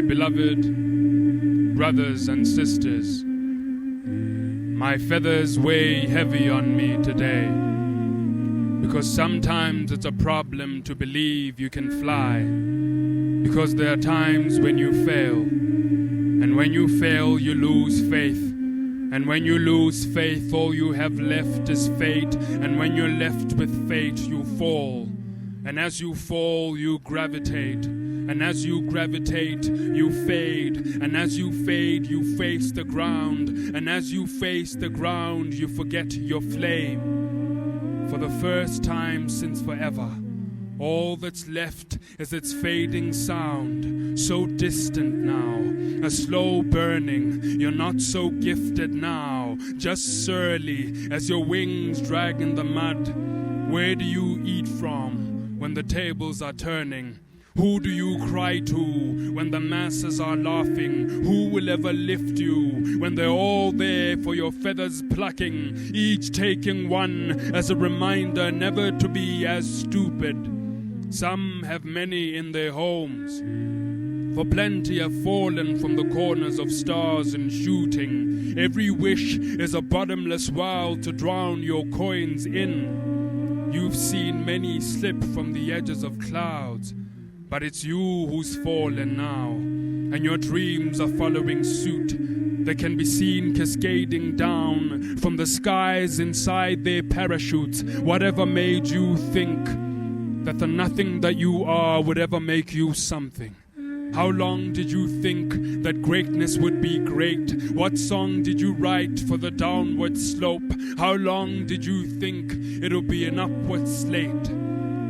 Beloved brothers and sisters, my feathers weigh heavy on me today, because sometimes it's a problem to believe you can fly, because there are times when you fail, and when you fail you lose faith, and when you lose faith all you have left is fate, and when you're left with fate you fall, and as you fall you gravitate, and as you gravitate, you fade. And as you fade, you face the ground. And as you face the ground, you forget your flame. For the first time since forever, all that's left is its fading sound. So distant now, a slow burning. You're not so gifted now, just surly as your wings drag in the mud. Where do you eat from when the tables are turning? Who do you cry to when the masses are laughing? Who will ever lift you when they're all there for your feathers plucking, each taking one as a reminder never to be as stupid? Some have many in their homes, for plenty have fallen from the corners of stars and shooting. Every wish is a bottomless well to drown your coins in. You've seen many slip from the edges of clouds, but it's you who's fallen now, and your dreams are following suit. They can be seen cascading down from the skies inside their parachutes. Whatever made you think that the nothing that you are would ever make you something? How long did you think that greatness would be great? What song did you write for the downward slope? How long did you think it'll be an upward slate?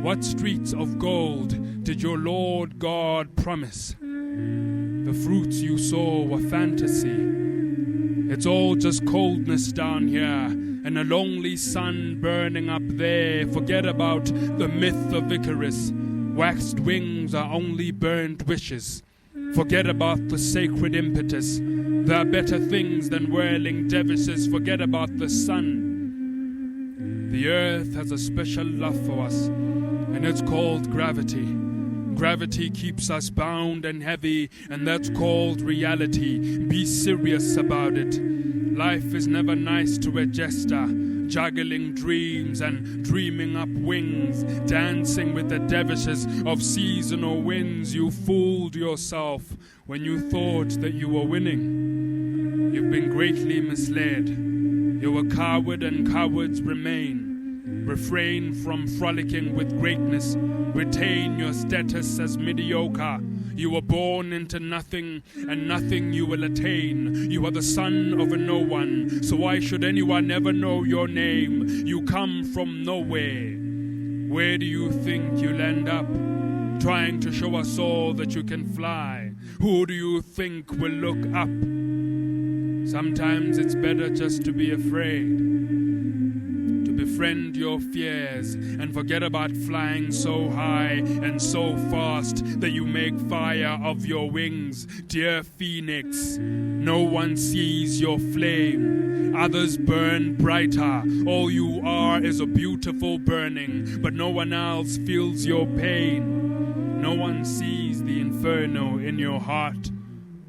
What streets of gold did your Lord God promise? The fruits you saw were fantasy. It's all just coldness down here and a lonely sun burning up there. Forget about the myth of Icarus. Waxed wings are only burned wishes. Forget about the sacred impetus. There are better things than whirling dervishes. Forget about the sun. The earth has a special love for us, and it's called gravity. Gravity keeps us bound and heavy, and that's called reality. Be serious about it. Life is never nice to a jester, juggling dreams and dreaming up wings, dancing with the dervishes of seasonal winds. You fooled yourself when you thought that you were winning. You've been greatly misled. You're a coward and cowards remain. Refrain from frolicking with greatness. Retain your status as mediocre. You were born into nothing, and nothing you will attain. You are the son of a no one, so why should anyone ever know your name? You come from nowhere. Where do you think you'll end up? Trying to show us all that you can fly. Who do you think will look up? Sometimes it's better just to be afraid. Befriend your fears and forget about flying so high and so fast that you make fire of your wings. Dear Phoenix, no one sees your flame. Others burn brighter. All you are is a beautiful burning, but no one else feels your pain. No one sees the inferno in your heart.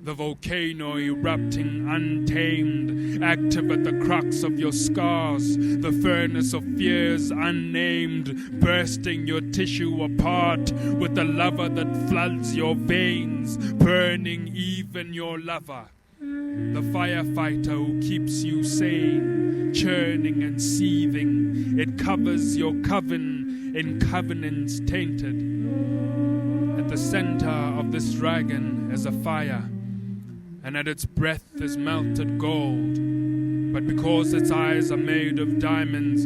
The volcano erupting untamed, active at the crux of your scars. The furnace of fears unnamed, bursting your tissue apart with the lava that floods your veins, burning even your lover. The firefighter who keeps you sane, churning and seething. It covers your coven in covenants tainted. At the center of this dragon is a fire, and at its breath is melted gold. But because its eyes are made of diamonds,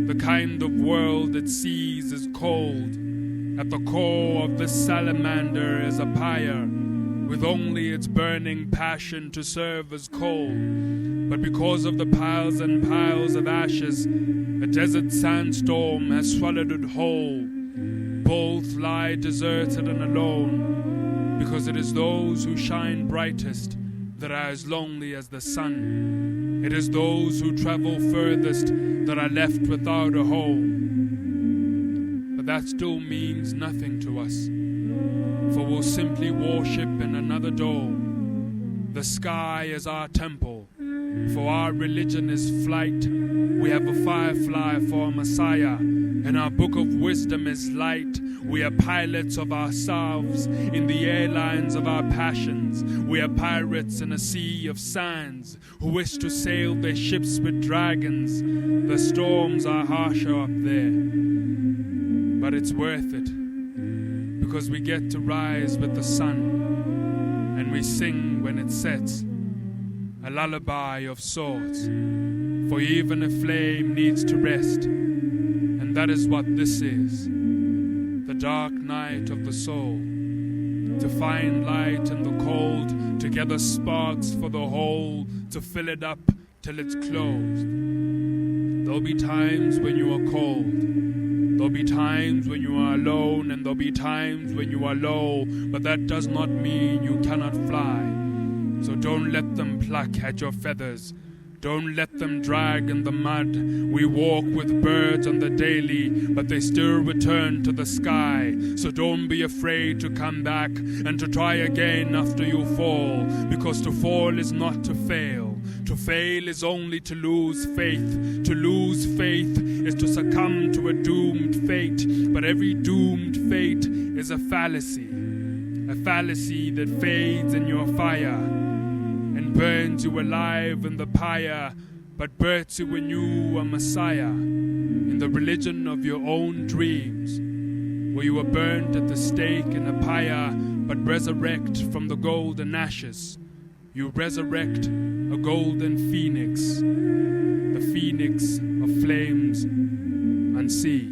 the kind of world it sees is cold. At the core of this salamander is a pyre, with only its burning passion to serve as coal. But because of the piles and piles of ashes, a desert sandstorm has swallowed it whole. Both lie deserted and alone, because it is those who shine brightest that are as lonely as the sun. It is those who travel furthest that are left without a home. But that still means nothing to us, for we'll simply worship in another dome. The sky is our temple, for our religion is flight. We have a firefly for a Messiah, and our book of wisdom is light. We are pilots of ourselves in the airlines of our passions. We are pirates in a sea of sands who wish to sail their ships with dragons. The storms are harsher up there, but it's worth it, because we get to rise with the sun, and we sing when it sets, a lullaby of sorts, for even a flame needs to rest, and that is what this is, the dark night of the soul, to find light in the cold, to gather sparks for the whole, to fill it up till it's closed. There'll be times when you are cold, there'll be times when you are alone, and there'll be times when you are low, but that does not mean you cannot fly. So don't let them pluck at your feathers. Don't let them drag in the mud. We walk with birds on the daily, but they still return to the sky. So don't be afraid to come back and to try again after you fall, because to fall is not to fail. To fail is only to lose faith. To lose faith is to succumb to a doomed fate. But every doomed fate is a fallacy that fades in your fire and burns you alive in the pyre, but births you in you a Messiah, in the religion of your own dreams, where you are burnt at the stake in a pyre, but resurrect from the golden ashes. You resurrect a golden phoenix, the phoenix of flames unseen.